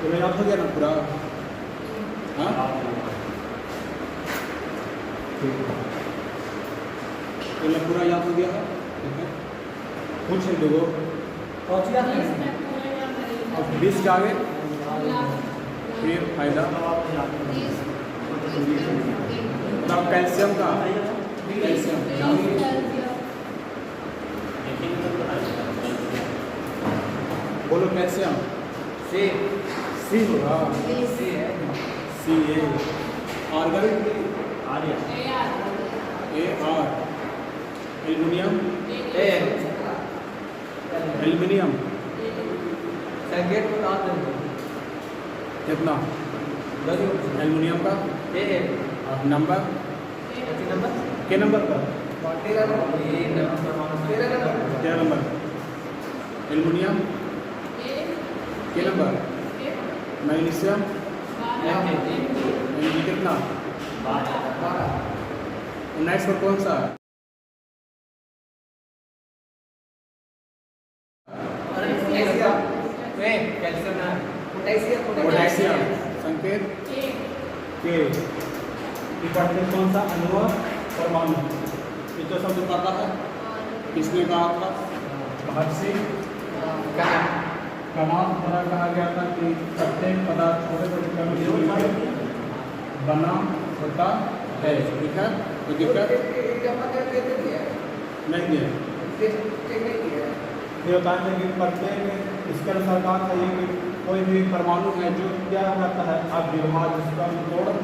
तो याद हो गया ना पूरा? हाँ तो पूरा याद हो गया है। ठीक है, कुछ है लोगों अब 20 के आगे फिर फायदा मतलब कैल्शियम का, कैल्शियम बोलो कैल्शियम सी होगा, C A argon A R, aluminium aluminium कितना एल्युमिनियम का नंबर के नंबर का 13 नंबर एल्युमिनियम के नंबर मैग्नीशियम कितना 19 पर कौन सा पोटेशियम संकेत के पढ़ते कौन सा अणु परमाणु ये तो सब पता है। किसने कहा था? महर्षि कणाद द्वारा कहा गया था कि प्रत्येक पदार्थ छोटे छोटे कणों से मिलकर बना होता है। ठीक है, तो दिक्कत नहीं है। ये बताएंगे कि प्रत्येक इसके अनुसार कहा था ये कि कोई भी परमाणु है जो क्या करता है अब विभाग उसका तोड़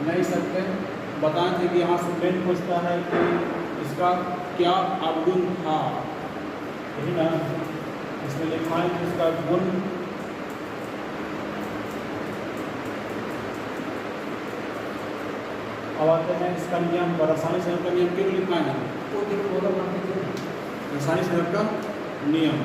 नहीं सकते। बताएं थे कि यहाँ से मेन पूछता है कि इसका क्या अवगुण था, यही ना इसमें लिखा है कि इसका गुण अब आते हैं इसका नियम, रासायनिक संयोजन का नियम क्यों लिखना है? रासायनिक संयोजन का नियम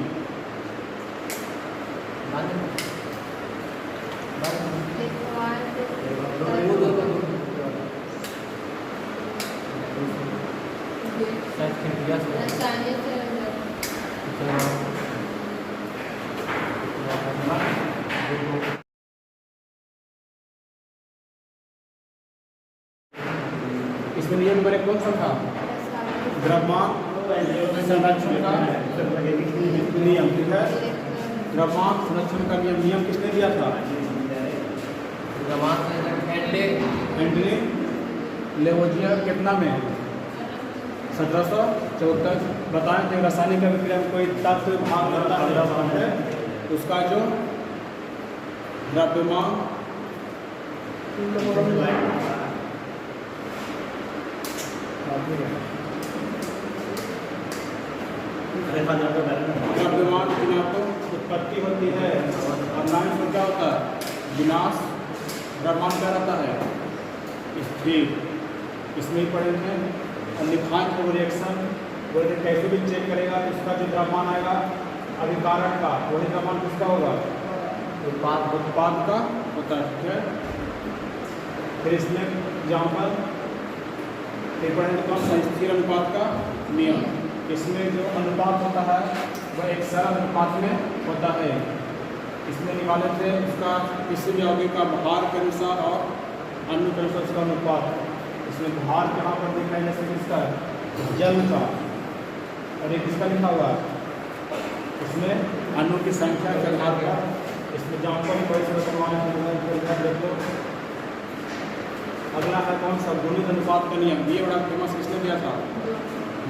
इसमें नियम नंबर 1 कौन सा था? द्रव्यमान संरक्षण का नियम। ठीक है, द्रव्यमान संरक्षण का नियम किसने दिया था? एंटनी लेवोजियर कितना में 1774। बताएं कि रासायनिक अभिक्रिया में कोई तत्व भाग करता है उसका जो द्रव्यमान द्रव्यमान की ना तो उत्पत्ति होती है और ना ही क्या होता है विनाश। द्रव्यमान क्या रहता है? स्थिर। इसमें ही पढ़ेंगे और लिखान को रिएक्शन वो कैसे भी चेक करेगा इसका जो द्रव्यमान आएगा अभिकारक का वही द्रव्यमान किसका होगा? उत्पाद का होता है। ठीक है, फिर इसमें एग्जाम्पल फिर पढ़ेंगे कौन सा? स्थिर अनुपात का नियम। इसमें जो अनुपात होता है वह एक सरल अनुपात में होता है। इसमें निकाले थे उसका किसी भी यौगिक का भार के अनुसार और अन्य के अनुसार उसका अनुपात। इसमें भार कहाँ पर दिख रहा है? जैसे किसका? जल का। और एक किसका लिखा हुआ? इसमें अणु की संख्या के आधार पर इसमें जानकारी कोई से देखो। अगला है कौन सा? गुणित अनुपात का नियम। ये बड़ा फेमस किसने दिया था?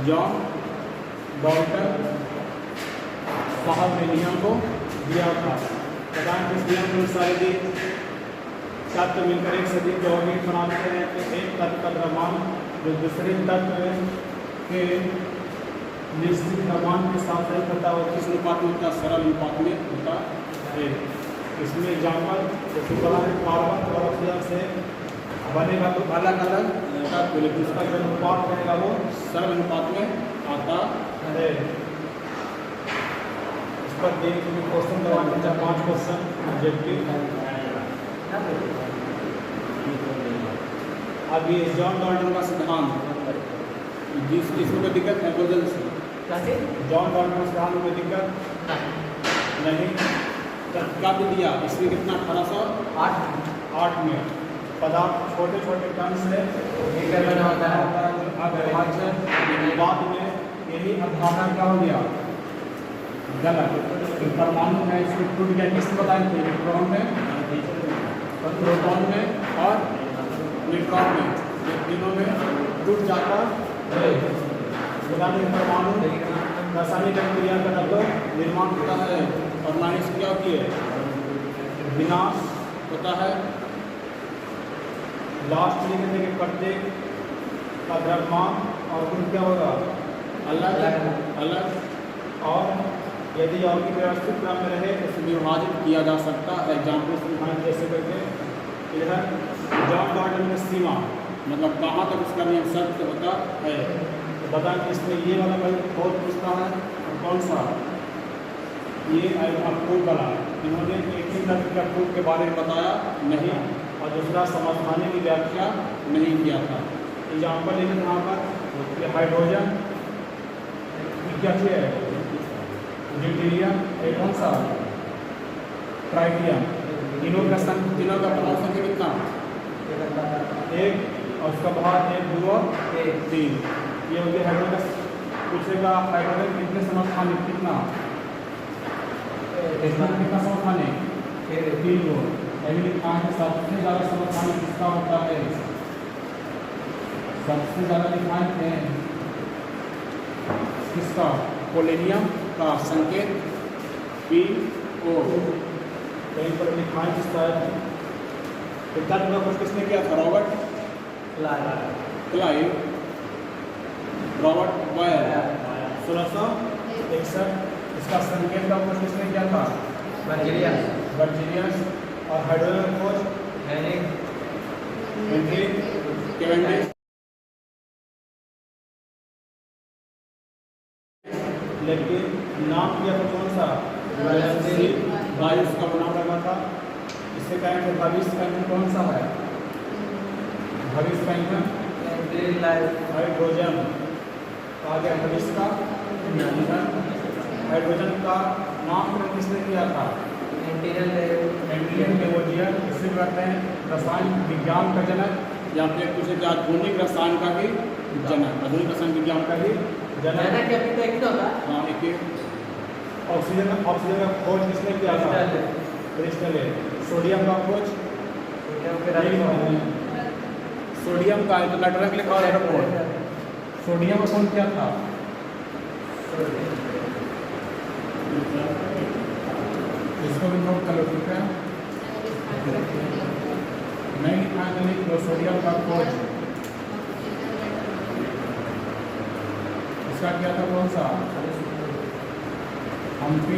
जॉन डॉल्टन साहब ने नियम को दिया था। बताएं किस नियम के अनुसार यदि तत्व मिलकर एक से अधिक यौगिक बनाते हैं तो एक तत्व का द्रव्यमान जो दूसरे तत्व के निश्चित द्रव्यमान के साथ नहीं होता है किस अनुपात में होता है? सरल अनुपात में होता है। इसमें एग्जाम्पल जैसे बड़ा है कार्बन और ऑक्सीजन से बनेगा तो अलग अलग तत्व लेकिन उसका जो अनुपात रहेगा वो सरल अनुपात में आता है। इस पर देखिए क्वेश्चन करवाने 4-5 क्वेश्चन ऑब्जेक्टिव। अब ये जॉन डॉल्टन का सिद्धांत इसमें कोई दिक्कत है? बोल जल्दी से। जॉन डॉल्टन का सिद्धांत में दिक्कत नहीं। कब दिया? ईस्वी कितना? 1808 में। पदार्थ छोटे छोटे कण से मिलकर बना होता है। बाद में यही अवधारणा क्या हो गया? गलत। परमाणु है इसको टूट गया। किसने बताया थे? इलेक्ट्रॉन में, प्रोटॉन में और न्यूट्रॉन में, ये तीनों में टूट जाता है। परमाणु रासायनिक क्रिया का निर्माण होता है और माइनस क्या होती है? विनाश होता है। लास्ट में कहते हैं कि प्रत्येक का द्रव्यमान और गुण क्या होगा? अलग अलग। और यदि यौगिक व्यवस्थित क्रम में रहे तो इसे विभाजित किया जा सकता है। एग्जाम्पल समझाएं कैसे करके। इधर जॉन डाल्टन में सीमा मतलब कहाँ तक उसका नियम सत्य होता है। तो बताएं कि इसमें ये वाला भाई बहुत पूछता है और कौन सा? ये फूट वाला। इन्होंने एक ही तत्व का फूट के बारे में बताया नहीं और दूसरा समस्थानी की व्याख्या नहीं किया था। एग्जाम्पल लेकिन यहाँ पर हाइड्रोजन क्या है? ड्यूटेरियम। एक कौन सा? ट्राइटियम। तीनों का परमाणु संख्या कितना? एक। और उसका बाहर 1 2 और 3। ये हो गया हाइड्रोजन। पूछेगा हाइड्रोजन कितने समस्थानिक? कितना समस्थानिक? 3 गो। सबसे ज़्यादा समस्थानिक किसका होता है? सबसे ज़्यादा दिखाए थे किसका? पोलेनियम का संकेत PO। कहीं पर दिखाएं किसका है? तत्व का खोज किसने किया था? Robert Clive, Robert Boyle 1661। इसका संकेत का खोज किसने किया था? बर्जीलियस। और हाइड्रोजन खोज हेनरी कैवेंडिश। लेकिन नाम किया था कौन सा? वायु का नाम रखा था। इससे कहेंगे भविष्य का ईंधन कौन सा है? भविष्य का ईंधन हाइड्रोजन। आगे भविष्य का ईंधन हाइड्रोजन का नामकरण किसने किया था? एंटिलियन डेवोजियन। इसे कहते हैं रसायन विज्ञान का जनक या फिर कुछ आधुनिक रसायन का भी जनक। आधुनिक रसायन विज्ञान का भी जनक। हाँ, एक ऑक्सीजन का खोज किसने किया था? क्रिस्टल। सोडियम का खोज सोडियम का इलेक्ट्रॉनिक लिखा हुआ एरोपोर्ट। सोडियम का कौन किया था? इसको भी नोट कर लो, ठीक है? नहीं लिखा है तो लिख लो। सोडियम का खोज इसका क्या था? कौन सा? हम्फ्री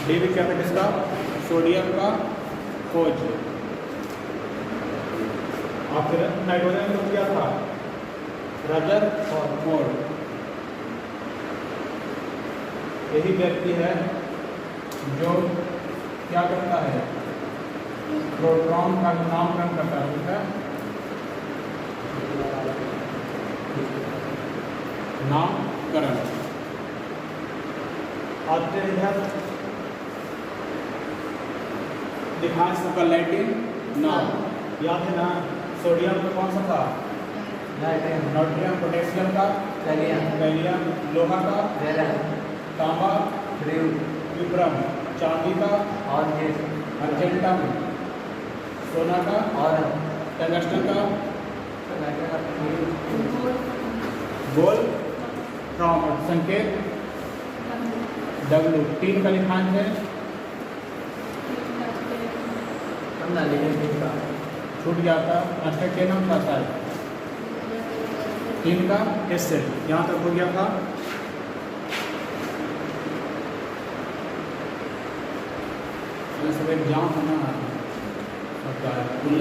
डेवी क्या था? किसका? सोडियम का खोज। और फिर नाइट्रोजन को क्या था? रदरफोर्ड। यही व्यक्ति है जो क्या करता है? प्रोटॉन का नामकरण करता है, ठीक है? नामकरण। आते इधर दिखाएं सबका लैटिन नाम याद है ना? सोडियम का कौन सा था? नाइट्रियम। पोटेशियम का कैलियम। लोहा का तांबा। विब्रम। चांदी का अर्जेंटम। सोना का टंगस्टन का गोल्ड। संकेत W। 3 का लिखांक है छूट गया था। अच्छा क्या नाम था शायद? 3 का SL। यहाँ तक हो गया था। सब एग्जाम होना है।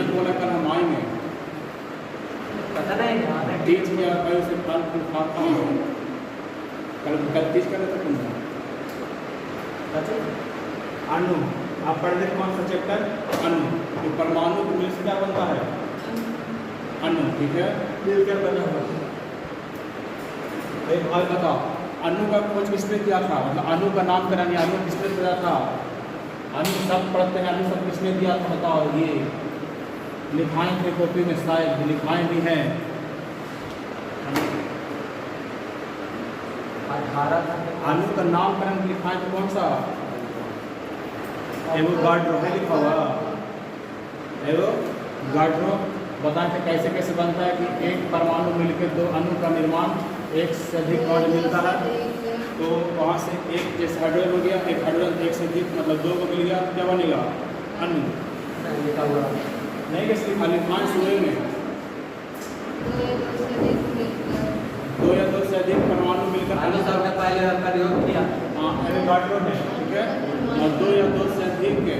बोला कल हम आएंगे। पता नहीं तीज में कल से फल फूल खाता हूँ। कल तीज कर रहे थे तुम? अणु। आप पढ़ रहे कौन सा चैप्टर? अणु। तो परमाणु को मिल से क्या बनता है? अणु, ठीक है? मिल क्या बना हुआ? एक बात बताओ, अणु का खोज किसने किया था, मतलब अणु का नामकरण या अणु किसने दिया था? अणु शब्द पढ़ते हैं, अणु शब्द किसने दिया था बताओ? ये लिखाएं थे कॉपी में, शायद लिखाएं भी हैं। अणु का नामकरण लिखाएं तो कौन सा? एवोगाड्रो है लिखा हुआ, एवोगाड्रो। बताएं थे कैसे कैसे बनता है कि एक परमाणु मिलकर दो अणु का निर्माण, एक से अधिक बॉन्ड मिलता है। तो वहाँ से एक जैसे हाइड्रोजन हो गया, एक हाइड्रोजन एक से अधिक मतलब दो को मिल गया, क्या बनेगा? अणु। नहीं कैसे लिखा? लिखाएं शुरू में दो या दो से अधिक परमाणु मिलकर अणु शब्द का पहले प्रयोग किया। हाँ, एवोगाड्रो ने, ठीक है। और दो या दो से अधिक के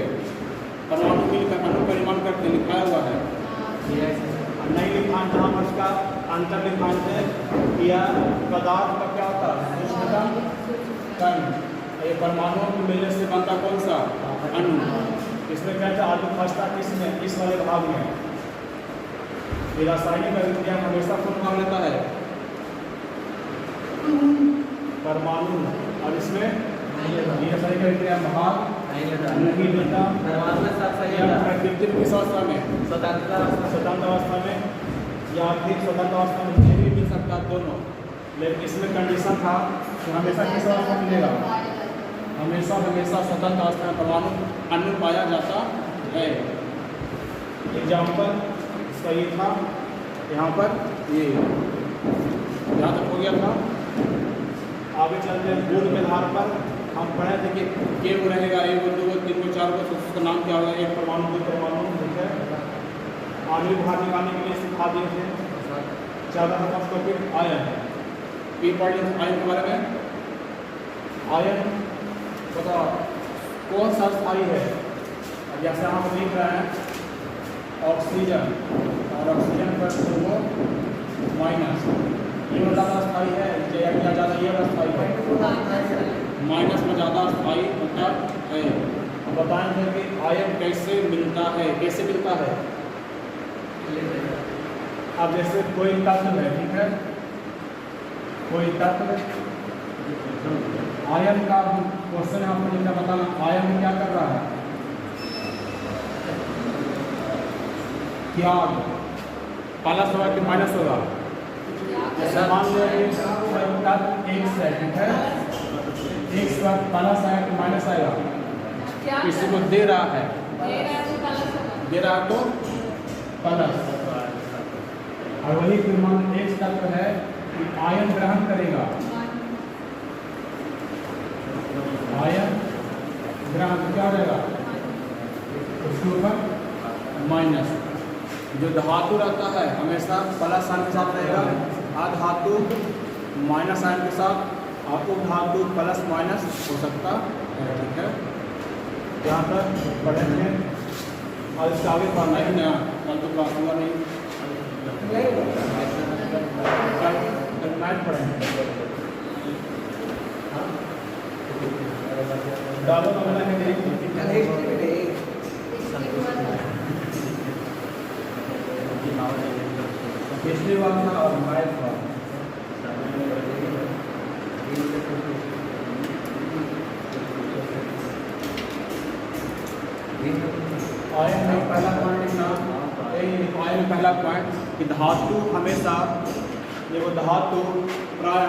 परमाणु मिलकर अणु का निर्माण करके लिखाया हुआ है। नहीं लिखा जहाँ पर उसका अंतर लिखान है या पदार्थ का क्या होता है? सूक्ष्मतम कण। ये परमाणुओं के मिलने से बनता कौन सा? अणु। इसमें क्या था? आलू फंसता किसमें? इस वाले भाग में। ये रासायनिक अभिक्रिया हमेशा कौन भाग लेता है? परमाणु। और इसमें ये रासायनिक अभिक्रिया भाग नहीं लेता। प्रकृति किस अवस्था में? स्वतंत्र अवस्था में, या फिर स्वतंत्र अवस्था में नहीं भी मिल सकता, दोनों। लेकिन इसमें कंडीशन था कि हमेशा किस अवस्था में मिलेगा? हमेशा स्वतंत्र अवस्था में परमाणु अणु पाया जाता है। एग्जाम्पल इसका ये था, यहाँ पर ये यहाँ तक हो गया था। आगे चलते हैं गुण के आधार पर। हम पढ़े थे कि के वो रहेगा, एक दो को तीन को चार को, तो उसका नाम क्या होगा? एक परमाणु, दो परमाणु, ठीक है। आगे बाहर निकालने के लिए सिखा दिए थे। ज़्यादा टॉपिक आयन, पी पढ़ लेते आयन के बारे में। आयन बताओ कौन सा स्थायी है? जैसे हम लिख रहे हैं ऑक्सीजन, और ऑक्सीजन पर CO माइनस, ये वाला स्थायी है या ज़्यादा? ये वाला स्थायी है, माइनस में ज़्यादा स्थायी होता है। बताएंगे कि आयन कैसे मिलता है, कैसे मिलता है? अब जैसे कोई तत्व है, ठीक है, कोई तत्व, आयन का क्वेश्चन यहाँ पर लिखना बताना, आयन क्या कर रहा है? क्या प्लस होगा कि माइनस होगा? जैसे मान लो तत्व एक से, ठीक है, एक से बाद प्लस आएगा कि माइनस आएगा? किसी को दे रहा है, दे रहा तो प्लस। और वही फिर मान एक तत्व है कि आयन ग्रहण करेगा, आयन ग्रहण क्या रहेगा? उसके ऊपर माइनस। जो धातु रहता है हमेशा प्लस साइन के साथ रहेगा, अधातु माइनस साइन के साथ, आपको धातु प्लस माइनस हो सकता है, ठीक है। यहाँ तक पढ़ेंगे और इसका आगे पढ़ना ही ना, कल तो क्लास होगा नहीं, कल मैथ पढ़ेंगे। डालो तो मैंने पिछली बार था और मैथ था। आयन में पहला पॉइंट लिखना, आयन में पहला पॉइंट कि धातु हमेशा, ये वो धातु प्राय,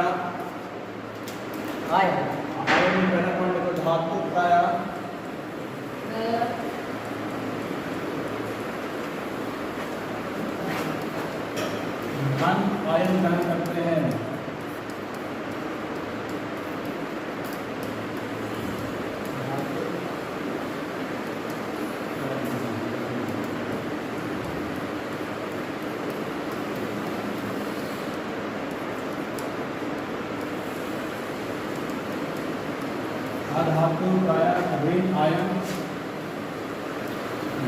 आयन में पहला पॉइंट लिखो, धातु प्राय धन आयन ग्रहण करते हैं। धातु प्राय ऋण आयन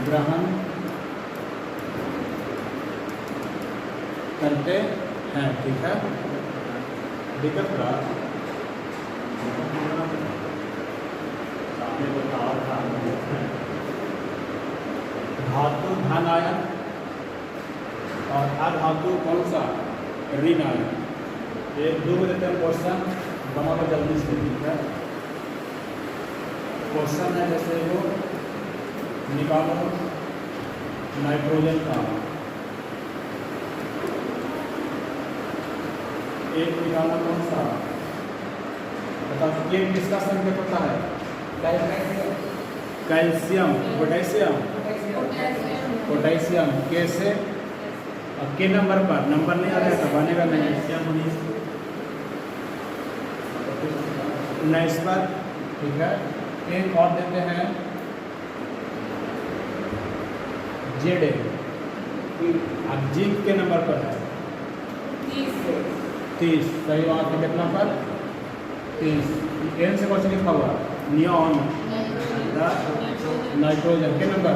ग्रहण करते हैं, ठीक है। दिक्कत रहा धातु धन आयन और अधातु कौन सा? ऋण आयन। एक दो देते हैं क्वेश्चन, बना लो जल्दी से, ठीक है। क्वेश्चन है जैसे वो निकालो नाइट्रोजन का, एक निकालो कौन सा, बताओ ये किसका संकेत होता है? कैल्शियम, पोटेशियम, पोटेशियम कैसे? अब के नंबर पर, नंबर नहीं आ रहा था, बनेगा नहीं, 19 पर, ठीक है। एक और देते हैं जेड, अब जिंक के नंबर पर है 30, सही बात है। कितना पर? 30। एन से क्वेश्चन लिखा हुआ नियॉन, नाइट्रोजन के नंबर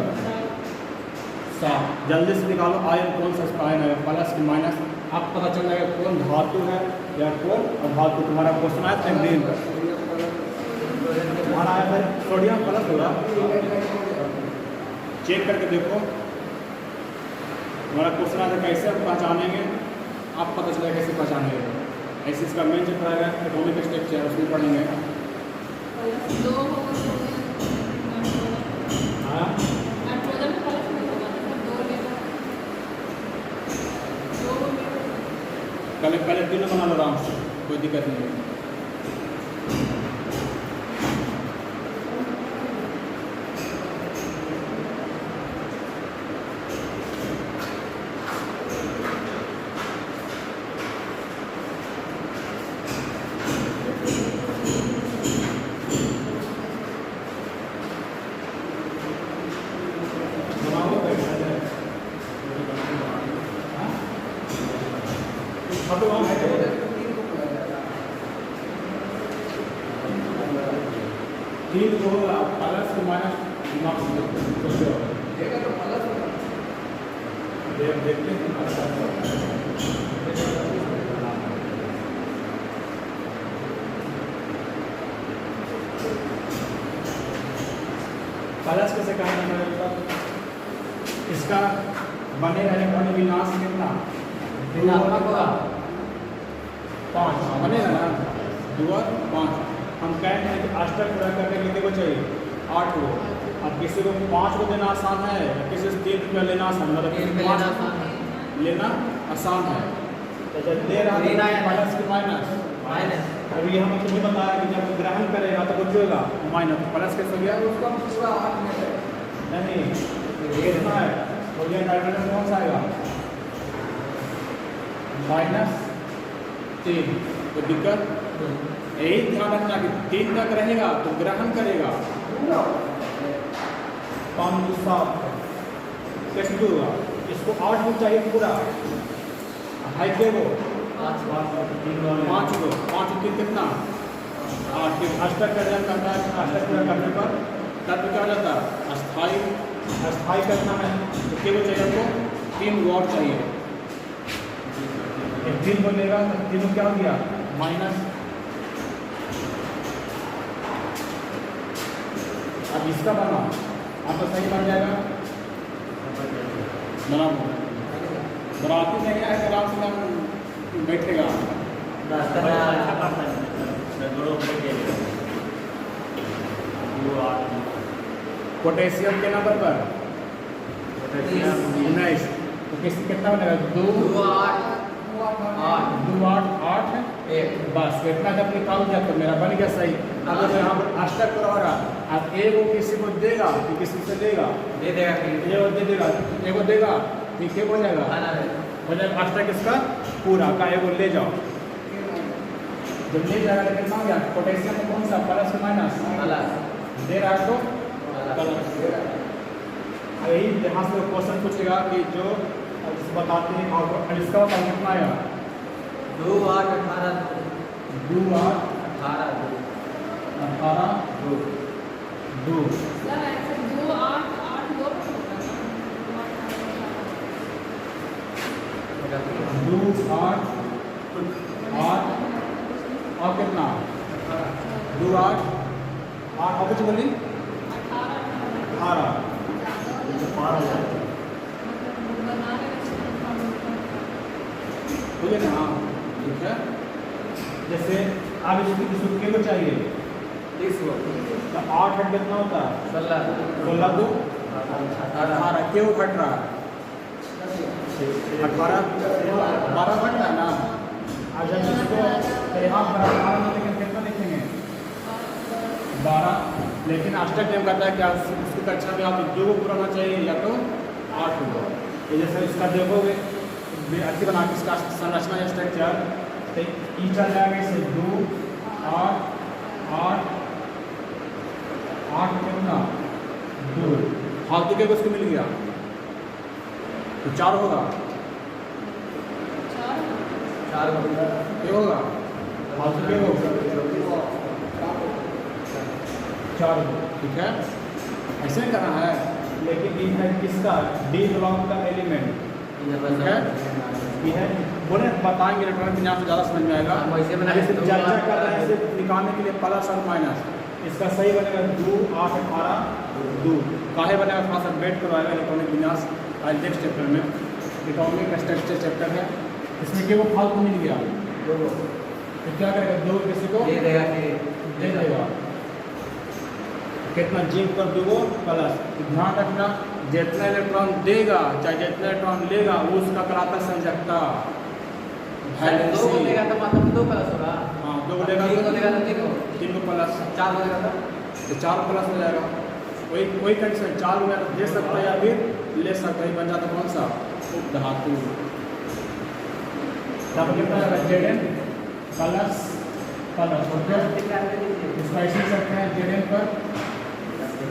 7। जल्दी से निकालो आयन कौन सा आयन है, प्लस की माइनस, आप पता चल जाएगा कौन धातु है या कौन अधातु। तुम्हारा क्वेश्चन आया था दिन पर, तुम्हारा आया था सोडियम प्लस होगा, चेक करके देखो। हमारा क्वेश्चन आया था कैसे आप पहचानेंगे, आप पता चलेगा कैसे पहचानेंगे। ऐसे इसका मेन चैप्टर आएगा एटॉमिक स्ट्रक्चर, उसमें पढ़ेंगे। हाँ पहले तीनों बना लो आराम से, कोई दिक्कत नहीं है। तीन को प्लस के माइनस दिमाग देखते हैं। प्लस कैसे कहा इसका बनेगा इलेक्ट्रॉनिक विन्यास कितना? 5 बनेगा ना, 2 और 5। हम कहते हैं कि अष्टक पूरा करने के लिए कितने को चाहिए? 8 को। अब किसी को 5 को देना आसान है, किसी से 3 रुपया लेना आसान, मतलब 5 लेना आसान है। तो जब दे रहा है प्लस की माइनस, अभी हम तुम्हें बताया कि जब ग्रहण करेगा तो कुछ होगा माइनस, प्लस कैसे हो गया उसका पूरा 8 में नहीं कितना है, तो ये नाइट्रोजन कौन सा आएगा? -3। तो दिक्कत यही ध्यान रखना कि 3 तक रहेगा तो ग्रहण करेगा, 5 7 कैसे होगा? इसको 8 को चाहिए पूरा, हाई के वो 5 को 3 कितना? 8। अष्टक करना करता है, अष्टक पूरा करने पर तब क्या हो जाता है? अस्थाई करना है तो केवल चाहिए आपको 3 वॉट चाहिए। 3 बोलेगा तो 3 क्या हो गया? माइनस। अब इसका बना आपका सही बन जाएगा, बराती नहीं आए आराम से हम बैठेगा। पोटेशियम के नंबर पर 19, तो कितना बनेगा? 2 8 8 बस इतना जब निकाल दिया तो मेरा बन गया सही। अगर यहाँ पर अष्टक पूरा होगा, अब एक वो किसी को देगा कि किसी से लेगा, दे देगा, एगो देगा, ठीक है हो जाएगा अष्टक इसका पूरा का, एगो ले जाओ। जब ले जाएगा तो कितना हो गया? पोटेशियम में कौन सा प्लस की माइनस दे रहा है, तो यही यहाँ से क्वेश्चन पूछेगा कि जो बताते हैं और इसका कितना आया? 2 8 18 2 8 18 2 8 8 और कितना? 2 8 8 और कुछ बोली 18 ठीक है ना? ठीक है, जैसे अब इसको के को चाहिए 30 को तो 8 हट कितना होता है 16 16 को 18 क्यों घट रहा है 18 12 घट रहा है ना। आज हम इसको तो यहाँ 12 में लेकिन कितना लिखेंगे 12, लेकिन अष्टक नियम कहता है क्या उसकी कक्षा में आप 2 को पूरा होना चाहिए या तो 8 होगा। ये जैसे इसका देखोगे अच्छी बना के इसका संरचना या स्ट्रक्चर तो ई चल जाएगा इसे 2 8 8 8 कितना 2 फालतू के उसको मिल गया तो 4 होगा 4 को ये होगा फालतू के होगा 4 ठीक है ऐसे ही करना है। लेकिन ये है किसका डी ब्लॉक का एलिमेंट ठीक है ये है बोले बताएंगे इलेक्ट्रॉनिक विन्यास ज़्यादा समझ में आएगा। वैसे बना जैसे चर्चा कर रहे हैं इसे निकालने के लिए प्लस और माइनस इसका सही बनेगा 2 8 18 2 काहे बनेगा थोड़ा सा वेट करवाएगा इलेक्ट्रॉनिक विन्यास आज नेक्स्ट चैप्टर में इलेक्ट्रॉनिक स्ट्रक्चर चैप्टर है इसमें कि वो फालतू मिल गया तो क्या करेगा 2 किसी को दे देगा कि दे देगा कितना जिंक पर 2 प्लस ध्यान रखना जितना इलेक्ट्रॉन देगा चाहे जितना इलेक्ट्रॉन लेगा वो उसका कराता संयोजकता 2 को देगा तो मतलब 2 प्लस होगा। हाँ 2 को देगा 3 को देगा तो 3 को 3 को प्लस 4 को देगा तो 4 प्लस हो जाएगा वही कंडीशन 4 हो गया तो दे सकता है या फिर ले सकता है बन जाता कौन सा उपधातु तब कितना होगा Zn प्लस प्लस और फिर इसको ऐसे ही सकते हैं Zn पर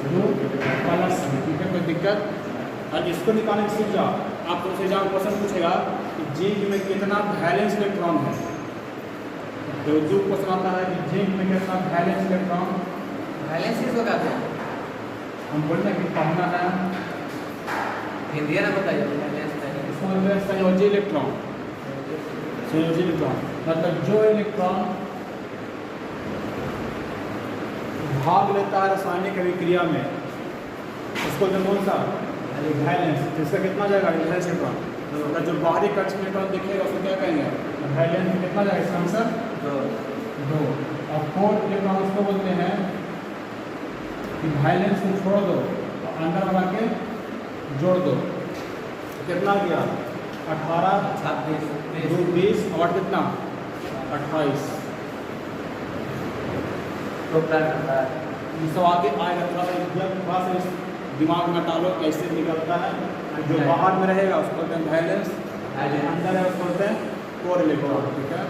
2 प्लस ठीक है कोई दिक्कत। और इसको निकालने की सीख जाओ आप तुमसे एग्जाम क्वेश्चन पूछेगा कि जिंक में कितना वैलेंस इलेक्ट्रॉन है तो जो क्वेश्चन आता है कि जिंक में कितना वैलेंस इलेक्ट्रॉन बैलेंस किसको कहते हैं हम बोलते हैं कि पढ़ना है हिंदी ना बताइए बैलेंस इसको बोलते हैं संयोजी इलेक्ट्रॉन संयोजी इलेक्ट्रॉन मतलब जो इलेक्ट्रॉन भाग लेता है रासायनिक अभिक्रिया में उसको जो कौन सा वैलेंस इसका कितना जाएगा वैलेंस इलेक्ट्रॉन और जो बाहरी कक्ष में इलेक्ट्रॉन दिखेगा उसको क्या कहेंगे वैलेंस में कितना जाएगा इसका आंसर 2 और 4 इलेक्ट्रॉन उसको बोलते हैं कि वैलेंस को छोड़ दो और अंदर वाला के जोड़ दो कितना गया 18 26 2 20 और कितना 28 टोटल करता है ये सब आगे आएगा थोड़ा सा इस दिमाग में डालो कैसे निकलता है जो बाहर में रहेगा उसको बोलते हैं वैलेंस अंदर है उसको बोलते हैं कोर इलेक्ट्रॉन ठीक है।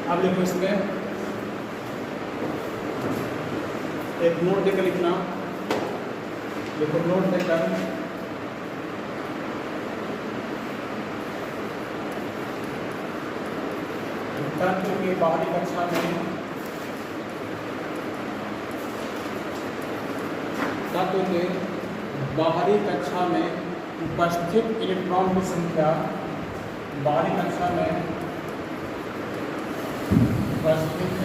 अब देखो इसमें एक नोट देकर लिखना देखो नोट देकर तंत्र के बाहरी कक्षा में तत्व के बाहरी कक्षा में उपस्थित इलेक्ट्रॉन की संख्या बाहरी कक्षा में उपस्थित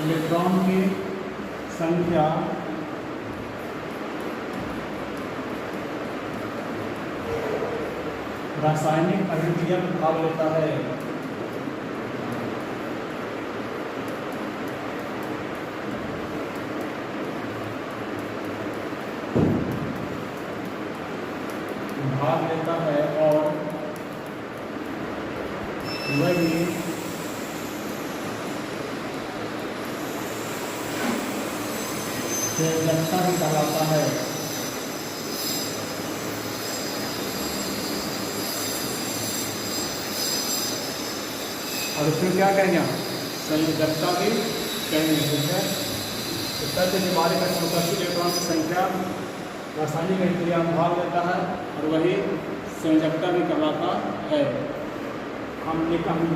इलेक्ट्रॉन की संख्या रासायनिक अभिक्रिया में भाग लेता है और वही संयोजकता भी कहलाता है। और उसमें क्या कहेंगे हम संयोजकता भी कहेंगे ठीक है। तो तत्व के बारे में उपस्थित इलेक्ट्रॉन की संख्या रासायनिक अभिक्रिया में भाग लेता है और वही संयोजकता भी कहलाता है। हम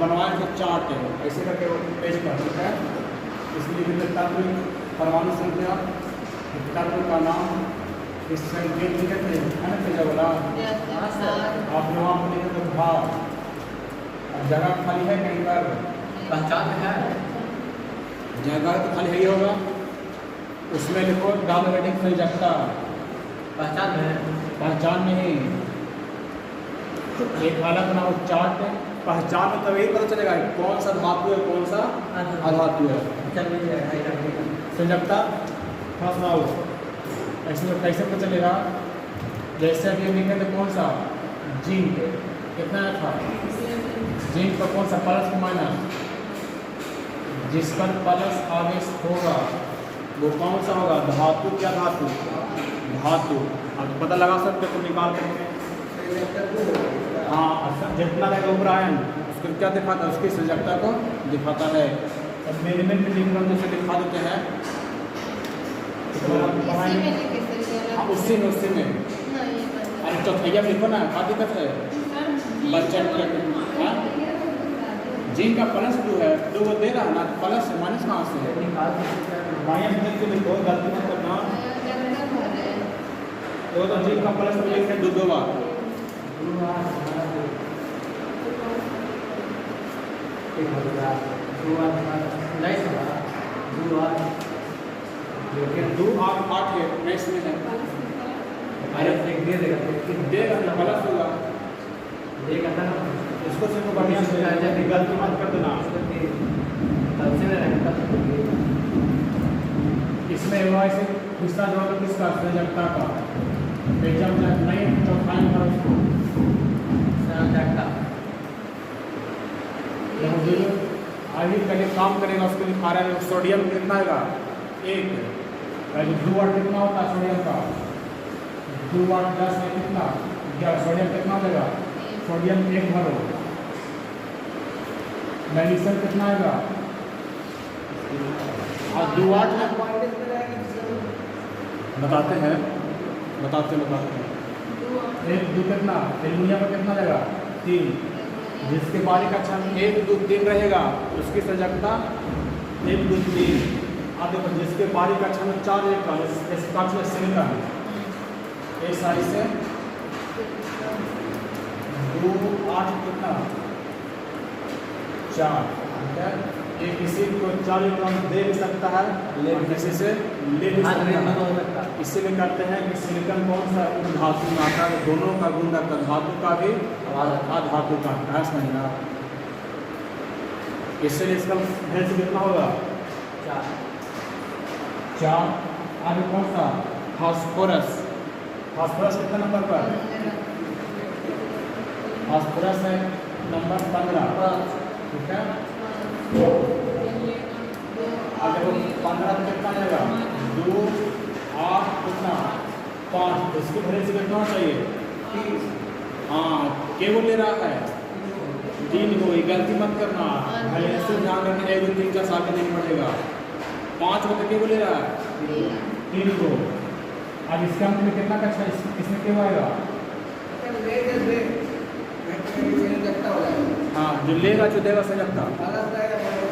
बनवाए थे चार्ट ऐसे करके पेज पर ठीक है। इसलिए भी तत्व परमाणु संख्या तत्व का नाम इस संकेत लिखे थे है ना पेजा बोला आप वहाँ पर लिखे थे भाव जगह खाली है कहीं पर पहचान में है जगह तो खाली है ही होगा। उसमें लिखो डायनेमिक संयोजकता पहचान है। पहचान नहीं, एक अलग बनाओ चार्ट। पहचान में तभी पता चलेगा कि कौन सा धातु है कौन सा अधातु है। चल मिल जाएगा। संयोजकता हाँ सुनाओ, ऐसे कैसे पता चलेगा? जैसे अभी हम लिखे थे कौन सा जिंक, कितना था जिंक पर कौन सा प्लस माइनस, जिस पर प्लस आवेश होगा वो कौन सा होगा? धातु क्या धातु? धातु। अब पता लगा सकते तो निकाल करके हाँ, जितना रहेगा ऊपर आयन उसको क्या दिखाता है? उसकी संयोजकता को दिखाता है। अब मिनिमम में लिख रहा हूँ, जैसे दिखा देते हैं उसी में अरे चौथैया में लिखो ना, क्या दिक्कत है? बच्चा जिंक का प्लस टू है, तो वो दे रहा है ना, प्लस है, माइनस कहाँ से है? माइनस देख के लिखो, गलती मत करना। तो जिंक का प्लस टू लिखे दो बार। दो आठ है, नेक्स्ट में है। अरे दे देगा ना, प्लस होगा देगा ना, इसको सिर्फ बढ़िया से गलती मत कर देना। इसमें ऐसे हिस्सा जो है किसका? संयोजकता का। एग्जाम नहीं चौथाई पर उसको संयोजकता आगे कल काम करेगा, उसको दिखा रहे हैं। सोडियम कितना आएगा? 1। 2 वाट कितना होता है सोडियम का? 2 वाट 10 में कितना? 11। सोडियम कितना हो जाएगा? सोडियम 1 भरो। मैग्नीशियम कितना आएगा? और 2 वाट बताते हैं 1 2 कितना? एल्युमिनियम में कितना जाएगा? 3। जिसके बारीक कक्षा में 1 2 3 रहेगा उसकी संयोजकता 1 2 3। अब देखो जिसके बारीक कक्षा में 4 रहेगा इसका सिलिकॉन इस साइज से 2 8 कितना? 4। ठीक है, ये किसी को 4 इलेक्ट्रॉन दे भी सकता है लेकिन किसी से ले भी सकता है। इसीलिए कहते हैं कि सिलिकॉन कौन सा धातु में आता है? दोनों का गुण रखता है, धातु का भी और धातु का। कहाँ समझना? इसलिए इसका वैल्यू कितना होगा? 4। आगे कौन सा? फास्फोरस। फास्फोरस कितना नंबर पर? फास्फोरस है नंबर 15। ठीक है, अब देखो 15 में कितना जाएगा? 2 8 कितना? 5। इसकी वैल्यू कितना चाहिए? हाँ, केवल ले रहा है 3 को, गलती मत करना। वैल्यू ध्यान रखना, 1 2 3 4 आगे नहीं बढ़ेगा। 5 को तो केवल ले रहा है 3 को। अब इसके अंत में कितना कक्षा? इसमें क्यों आएगा? हाँ, जो लेगा जो देगा संयोजकता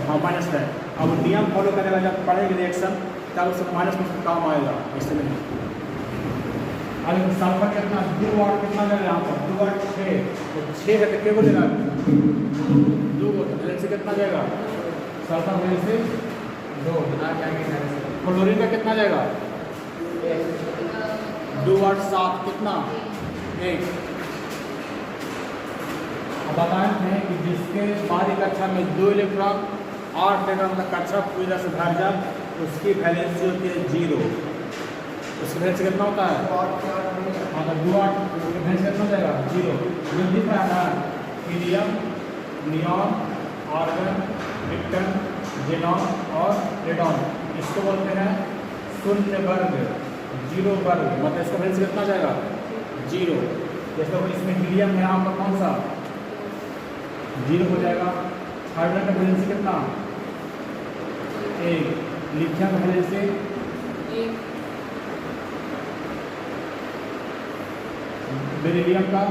हाँ माइनस है। अब नियम फॉलो करेगा, जब पढ़ेंगे रिएक्शन तब उससे माइनस में काम आएगा। इसलिए अगर सल्फर कितना? 2 वाट कितना लग रहा है यहाँ पर? 2 वाट 6। तो 6 है तो क्या बोलेगा? 2 को तो से कितना जाएगा? सल्फर वैल्यू से 2 क्लोरीन का कितना जाएगा? 2 वाट 7 कितना? 1। अब बताए हैं कि जिसके बारीक कक्षा में 2 इलेक्ट्रॉन 8 इलेक्ट्रॉन तक कक्षा पूरी तरह से भर जाए उसकी वैलेंसी होती है 0। उसकी वैलेंसी कितना होता है? अगर 2 8 वैलेंसी कितना जाएगा? 0। जो दिख रहा है हीलियम, नियॉन, आर्गन, निक्टन, जेनॉन और रेडॉन, इसको बोलते हैं शून्य वर्ग, 0 वर्ग। मतलब इसका वैलेंसी कितना जाएगा? 0। जैसे इसमें हीलियम है, यहाँ पर कौन सा? 0 हो जाएगा। हाइड्रोजन का वैलेंसी कितना? 1। लिथियम का वैलेंसी 1। बेरिलियम का,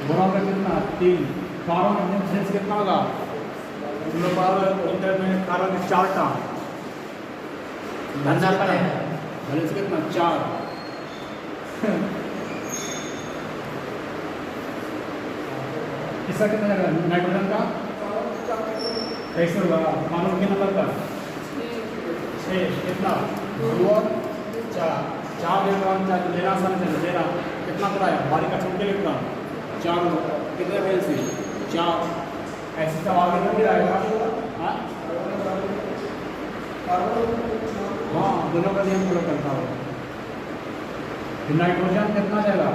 बोरॉन का कितना? 3। कार्बन का वैलेंसी कितना होगा? इंटर में कार्बन के 4 टा वैलेंसी कितना? 4। इसका कितना जाएगा? नाइट्रोजन का कैसे होगा? मानो के नंबर पर 6 कितना? 2 और 4। 4 इलेक्ट्रॉन चाहिए, लेना आसान चाहिए, लेना कितना कराया भारी कक्षम के इलेक्ट्रॉन 4 कितने वैलेंसी 4। ऐसे सब आगे बढ़ जाएगा। हाँ हाँ दोनों का नियम फॉलो करता हो। फिर नाइट्रोजन कितना जाएगा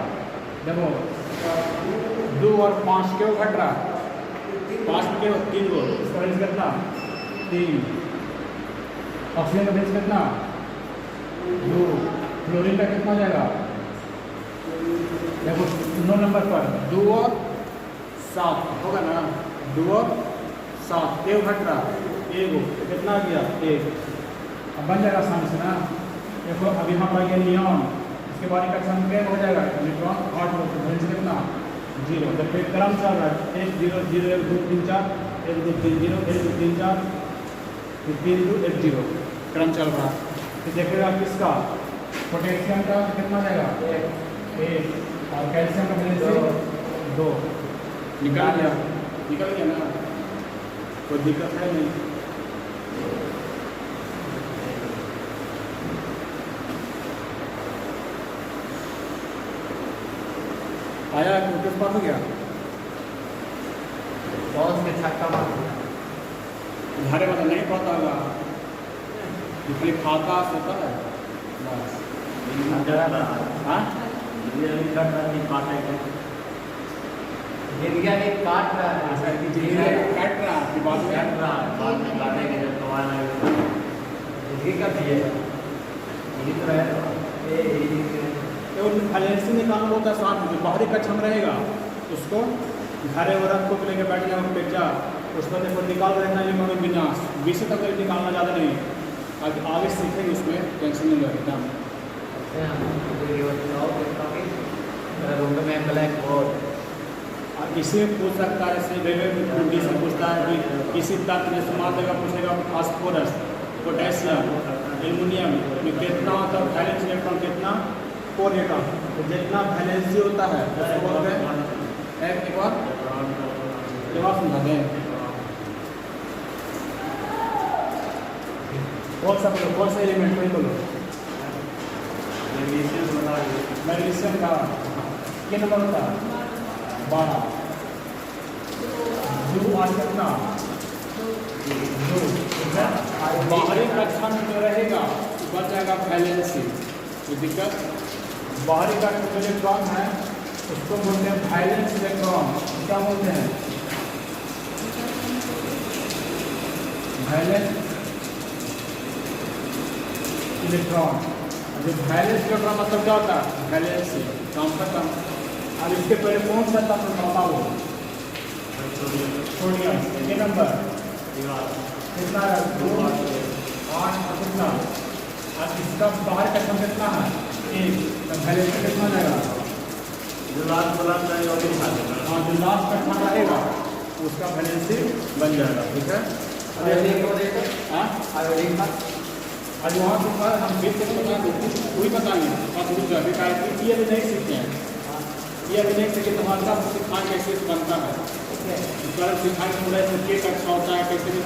देखो 2 और 5 क्यों घट रहा है 5 में क्यों 3 को इसका वैलेंस कितना 3। ऑक्सीजन का वैलेंस कितना 2। फ्लोरीन का कितना जाएगा देखो 9 नंबर पर 2 और 7 होगा ना 2 और 7 क्यों घट रहा 1 कितना गया 1। अब बन जाएगा आसानी से ना। देखो अभी हम आ गया नियॉन इसके बाद कक्षन क्या हो जाएगा इलेक्ट्रॉन 8 वैलेंस कितना 0। जब फिर क्रम चल रहा है 1 0 0 1 2 3 4 1 2 3 0 1 2 3 4 फिर 3 2 1 0 क्रम चल रहा है। फिर देखिएगा किसका पोटेशियम का कितना जाएगा 1 और कैल्शियम का वैलेंस 2 निकल गया ना कोई दिक्कत है नहीं। आया नोटिस पास हो गया बॉस के छक्का मार घरे वाला नहीं पता होगा खाली खाता सोता है बस। हाँ गिरिया एक काट रहा है काट रहा है बाद में बाद में काटेंगे जब कमाल आएगा यही का भी है यही तो है। वैलेंसी निकालना होता है साथ में बाहरी कक्षम रहेगा उसको घरे वगैरह को लेकर बैठ जाओ पेचा उसमें देखो निकाल रहना ये मगर विनाश 20 तक निकालना ज़्यादा नहीं आगे सीखेंगे उसमें टेंशन नहीं लगता। रूम में ब्लैक बोर्ड और इसी में पूछ सकता है जैसे रेलवे से पूछता है कि किसी तत्व जैसे मान देगा पूछेगा फास्फोरस पोटेशियम एल्युमिनियम में कितना होता है वैलेंस इलेक्ट्रॉन कितना कोर का तो जितना वैलेंसी होता है उसको बोलते हैं एक बार समझाते हैं कौन सा बोलो कौन सा एलिमेंट वही बोलो मैग्नीशियम का क्या नंबर होता है 12 जो आज कितना 2 बाहरी कक्षा में जो रहेगा बच जाएगा वैलेंसी तो दिक्कत बाहरी का जो इलेक्ट्रॉन है उसको बोलते हैं वैलेंस इलेक्ट्रॉन। क्या बोलते हैं वैलेंस इलेक्ट्रॉन। जो वैलेंस इलेक्ट्रॉन मतलब क्या होता है वैलेंसी काम खत्म। अब इसके पहले कौन सा तत्व बताओ वो सोडियम कितने नंबर कितना 2 8 और कितना। अब इसका बाहर का कितना है 1 तो वैलेंसी कितना जाएगा जो लास्ट वाला जाएगा वो हाँ जो लास्ट कक्षा रहेगा उसका वैलेंसी बन जाएगा। ठीक है आज वहाँ से पर हम फिर से बता देते वही बताएंगे आप रुक जाए कि ये भी नहीं सीखते हैं ये अभी नहीं सीखे तो हमारे साथ सिखाएँ कैसे बनता है पर सिखाएँ पूरा के कक्षा होता है कैसे भी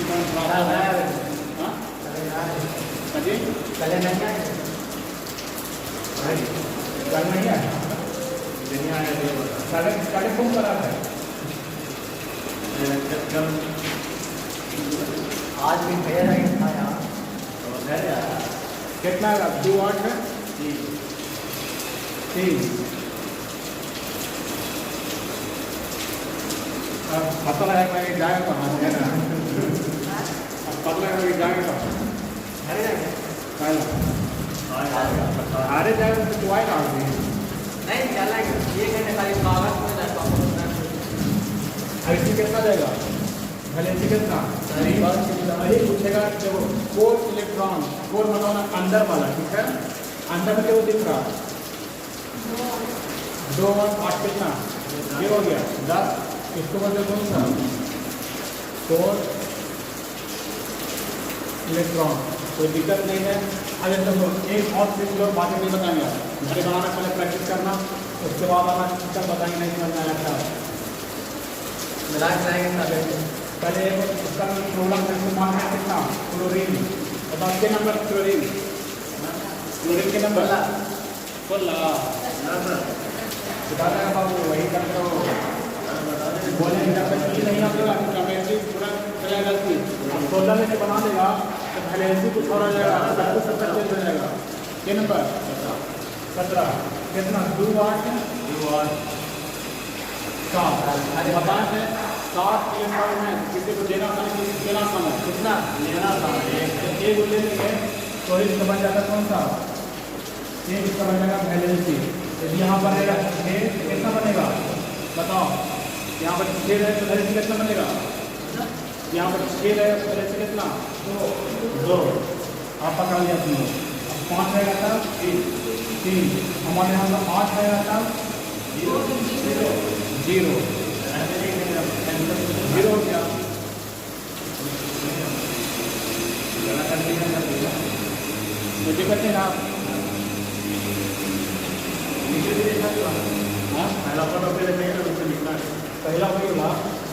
कल नहीं है साढ़े कौन करा है आज भी भैया नहीं था यहाँ कितना है 2 8 है 3 अब पता लगा कि जाएगा कहाँ है ना अब पता लगा कि जाएगा अरे जाएगा तो तू आएगा नहीं चला ये घंटे खाली कागज में जाता हूँ ऐसे कितना जाएगा वैलेंसी कितना अरे पूछेगा देखो कोर इलेक्ट्रॉन कोर मतलब ना अंदर वाला ठीक है अंदर में क्या दिख रहा 2 और 8 कितना ये हो गया 10 इसको बोलते कौन सा कोर इलेक्ट्रॉन कोई दिक्कत नहीं है। अगर तो एक और चीज लोग बातें नहीं बताएंगे घर बनाना पहले प्रैक्टिस करना उसके बाद आना सब बताएंगे नहीं समझ में आया था मिला जाएंगे पहले उसका प्रोग्राम का इस्तेमाल है कितना क्लोरीन बताओ के नंबर क्लोरीन के नंबर 16 बता देगा बाबू वही करते हो बोले जब तक ये नहीं आएगा कमेंट्री पूरा चलेगा कि 16 में से बना देगा तो वैलेंसी कुछ और आ जाएगा, सब कुछ सब चेंज हो जाएगा। के नंबर 17 कितना 2 8 7 बताए थे 7 इलेक्ट्रॉन है, किसी को देना था किसी को देना था, कितना लेना था एक ले लेंगे तो इसका बन जाता कौन सा एक, इसका बन जाएगा वैलेंसी। यदि यहाँ पर रहेगा 6 कितना बनेगा बताओ, यहाँ पर 6 है तो वैलेंसी कितना बनेगा, यहाँ पर 6 है तो वैलेंसी कितना 2 आप पकड़ लिया तुम लोग। अब 5 रहेगा तब 3 हमारे यहाँ पर 8 रहेगा तब 0 हो गया। मुझे कहते हैं आप पहला फोटो पहले नहीं है उससे लिखना है पहला वही होगा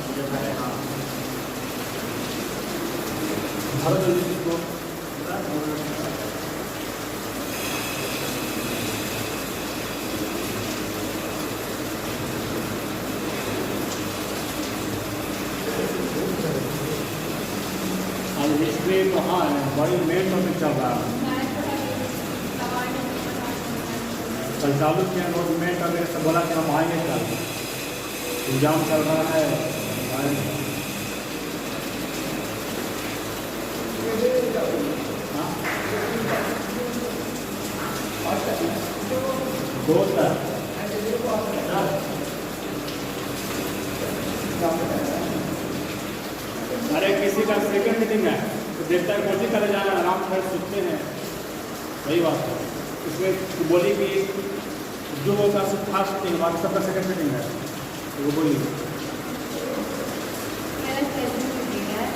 मुझे पहले हाँ भारत जल्दी को हिस्ट्री तो हाँ बड़ी मेन टॉपिक चल रहा है। कल चालू किया नोट में करने से बोला कि हम आएंगे कल, एग्जाम चल रहा है दोस्त अरे किसी का सेकंड मीटिंग है तो देखता है कोचिंग करे जाना आराम से सोचते हैं, वही बात है। इसमें बोली कि जो होगा सब फर्स्ट मीटिंग बाकी सबका सेकंड मीटिंग है, तो वो बोली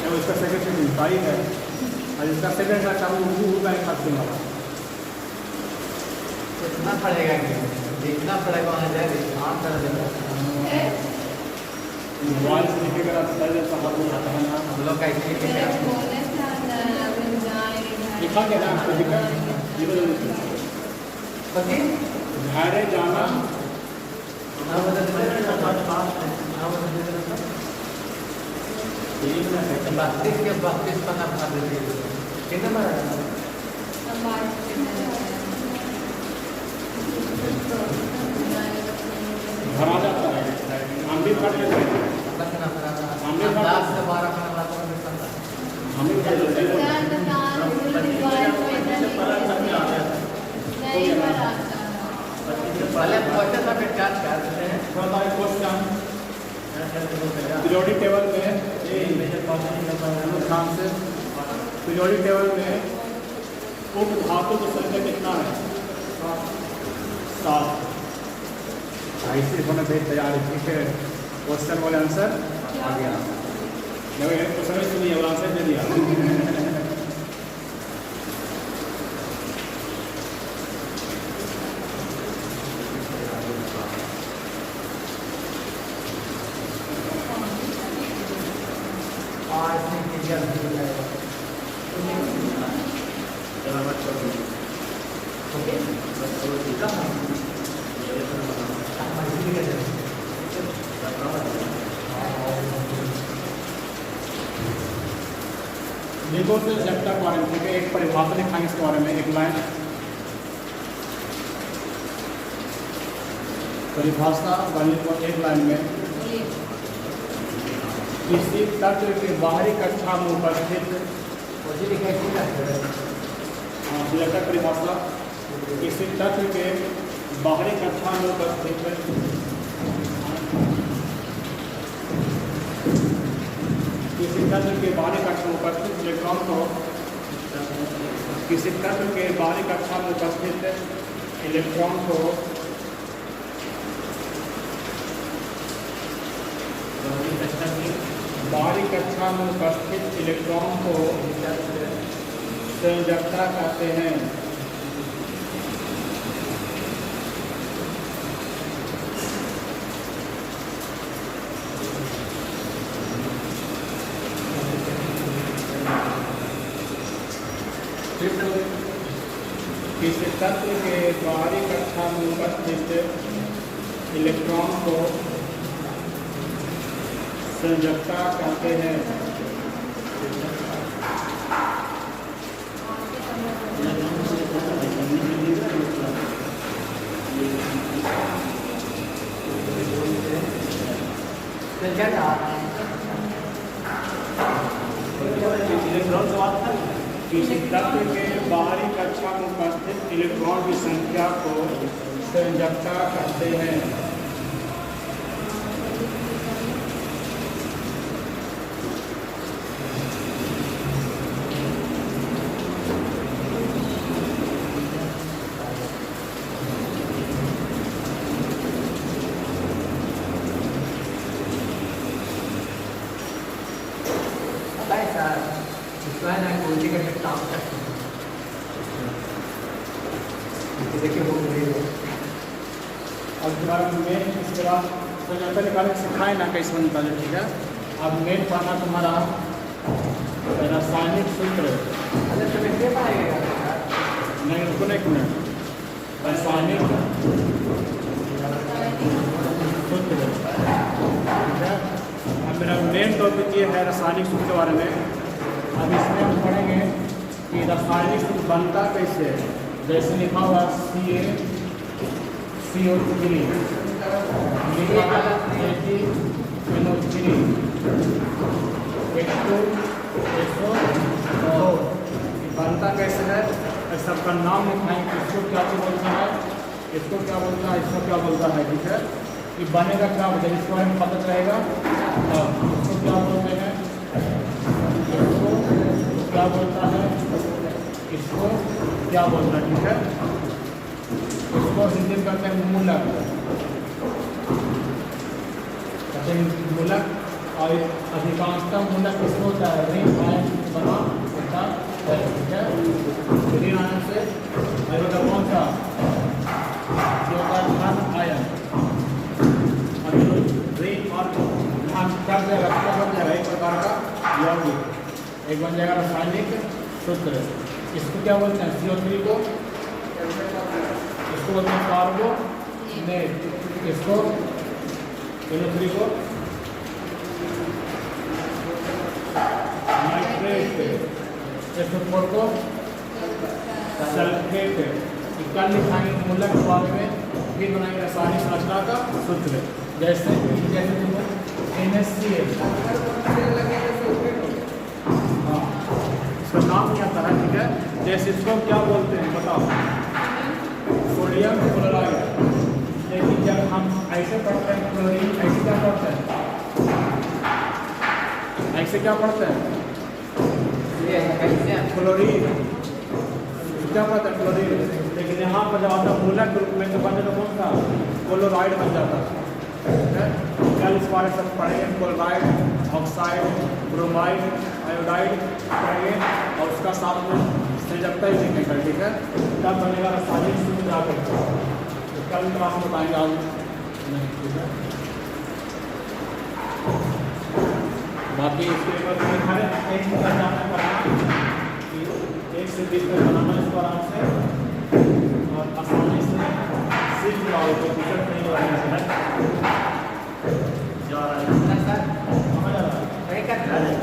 तो इसका सेकंड मीटिंग तारीख है और इसका सेकंड का चालू होगा एक फर्स्ट मीटिंग वाला। कितना पड़ेगा देखना पड़ेगा वहाँ जाए आम तरह मोबाइल से लिखेगा सर जैसा हाथ में आता है ना हम लोग का इसलिए लिखा क्या ना आपको लिखा घरे जाना बत्तीस के 32 पन्ना बना देते कितना भरा जाता है आंधी काट लेते हैं अंदाज से 12 पन्ना हमें कर लेते पहले पहुंचे था फिर चार्ज कर देते हैं थोड़ा क्वेश्चन पीरियोडिक टेबल में ध्यान से पीरियोडिक टेबल में उप धातु की संख्या कितना है 7। ऐसे होने से तैयार है, ठीक है। क्वेश्चन वाले आंसर आ गया, क्वेश्चन सुनिए और आंसर दे दिया। देखो तो चैप्टर के बारे में एक परिभाषा लिखाएंगे इसके बारे में, एक लाइन परिभाषा वाली को एक लाइन में किसी तत्व के बाहरी कक्षा में उपस्थित परिभाषा किसी तत्व के बाहरी कक्षा में उपस्थित किसी तत्व के बाहरी कक्षा में उपस्थित इलेक्ट्रॉन को किसी तत्व के बाहरी कक्षा में उपस्थित इलेक्ट्रॉन को बाहरी कक्षा में उपस्थित इलेक्ट्रॉन को संयोजकता कहते हैं। किसी तत्व के बाहरी कक्षा में उपस्थित इलेक्ट्रॉन को संयोजकता कहते हैं। किसी तत्व के बाहरी कक्षा में उपस्थित इलेक्ट्रॉन की संख्या को संयोजकता कहते हैं। इसको है ना कोई का काम करते हैं। देखिए वो अब तुम्हारा मेन इसके बाद संयोजकता निकालने सिखाए ना कैसे बनता है, ठीक है। अब मेन पढ़ना तुम्हारा रासायनिक सूत्र। अच्छा तो कैसे पाएगा नहीं उसको नहीं सुना, रासायनिक सूत्र, ठीक है। अब मेरा मेन टॉपिक ये है रासायनिक सूत्र के बारे में। अब इसमें हम पढ़ेंगे कि रासायनिक सूत्र बनता कैसे है। जैसे लिखा हुआ CO3 लिखा है NO3 H2SO4 बनता कैसे है, इस सबका नाम लिखाएंगे। इसको क्या बोलता है, इसको क्या बोलता है, इसको क्या बोलता है, ठीक है। कि बनेगा क्या होता है इसके बारे में पता रहेगा। इसको क्या बोलते हैं, इसको क्या बोलता है, इसको क्या बोलता है, ठीक है। इसको हिंदी में कहते हैं मूलक, कहते हैं मूलक। और अधिकांशतः मूलक किसमें होता है, ऋण आयन बना होता है, ठीक है। ऋण आयन से होता कौन सा, जो होता है धन आयन। अभी ऋण और धन कर जाएगा, क्या बन जाएगा, एक प्रकार का यौगिक, एक बन जाएगा रासायनिक सूत्र। इसको क्या बोलते हैं, CO3 को, इसको बोलते हैं कार्बोनेट, इसको NO3 को नाइट्रेट, SO4 को सल्फेट। कल लिखाएंगे मूलक के बारे में, फिर बनाएंगे रासायनिक संरचना का सूत्र। जैसे तुम NaCl, हाँ इसका नाम नहीं आता है, ठीक है। जैसे इसको क्या बोलते हैं बताओ, सोडियम क्लोराइड। लेकिन जब हम ऐसे पढ़ते हैं क्लोरीन, ऐसे क्या पढ़ते हैं, ऐसे क्या पढ़ते हैं क्लोरीन, क्या पढ़ते हैं क्लोरीन। लेकिन यहाँ पर जब आता मूलक रूप में तो बने तो कौन सा, क्लोराइड बन जाता है, ठीक है। कल इस बारे सब पढ़ेंगे, क्लोराइड, ऑक्साइड, ब्रोमाइड, आयोडाइड पढ़ेंगे और उसका साथ में संयोजकता ही सीखेंगे, ठीक है। तब बनेगा रासायनिक सूत्र आकर, तो कल क्लास में बताएंगे आज नहीं, ठीक है। बाकी इसके ऊपर हर एक जाना पड़ना कि 1 से 20 में बनाना इसको आराम से और आसानी से सीख जाओ, तो दिक्कत नहीं हो रही है। जा रहा है, कहाँ जा रहा है,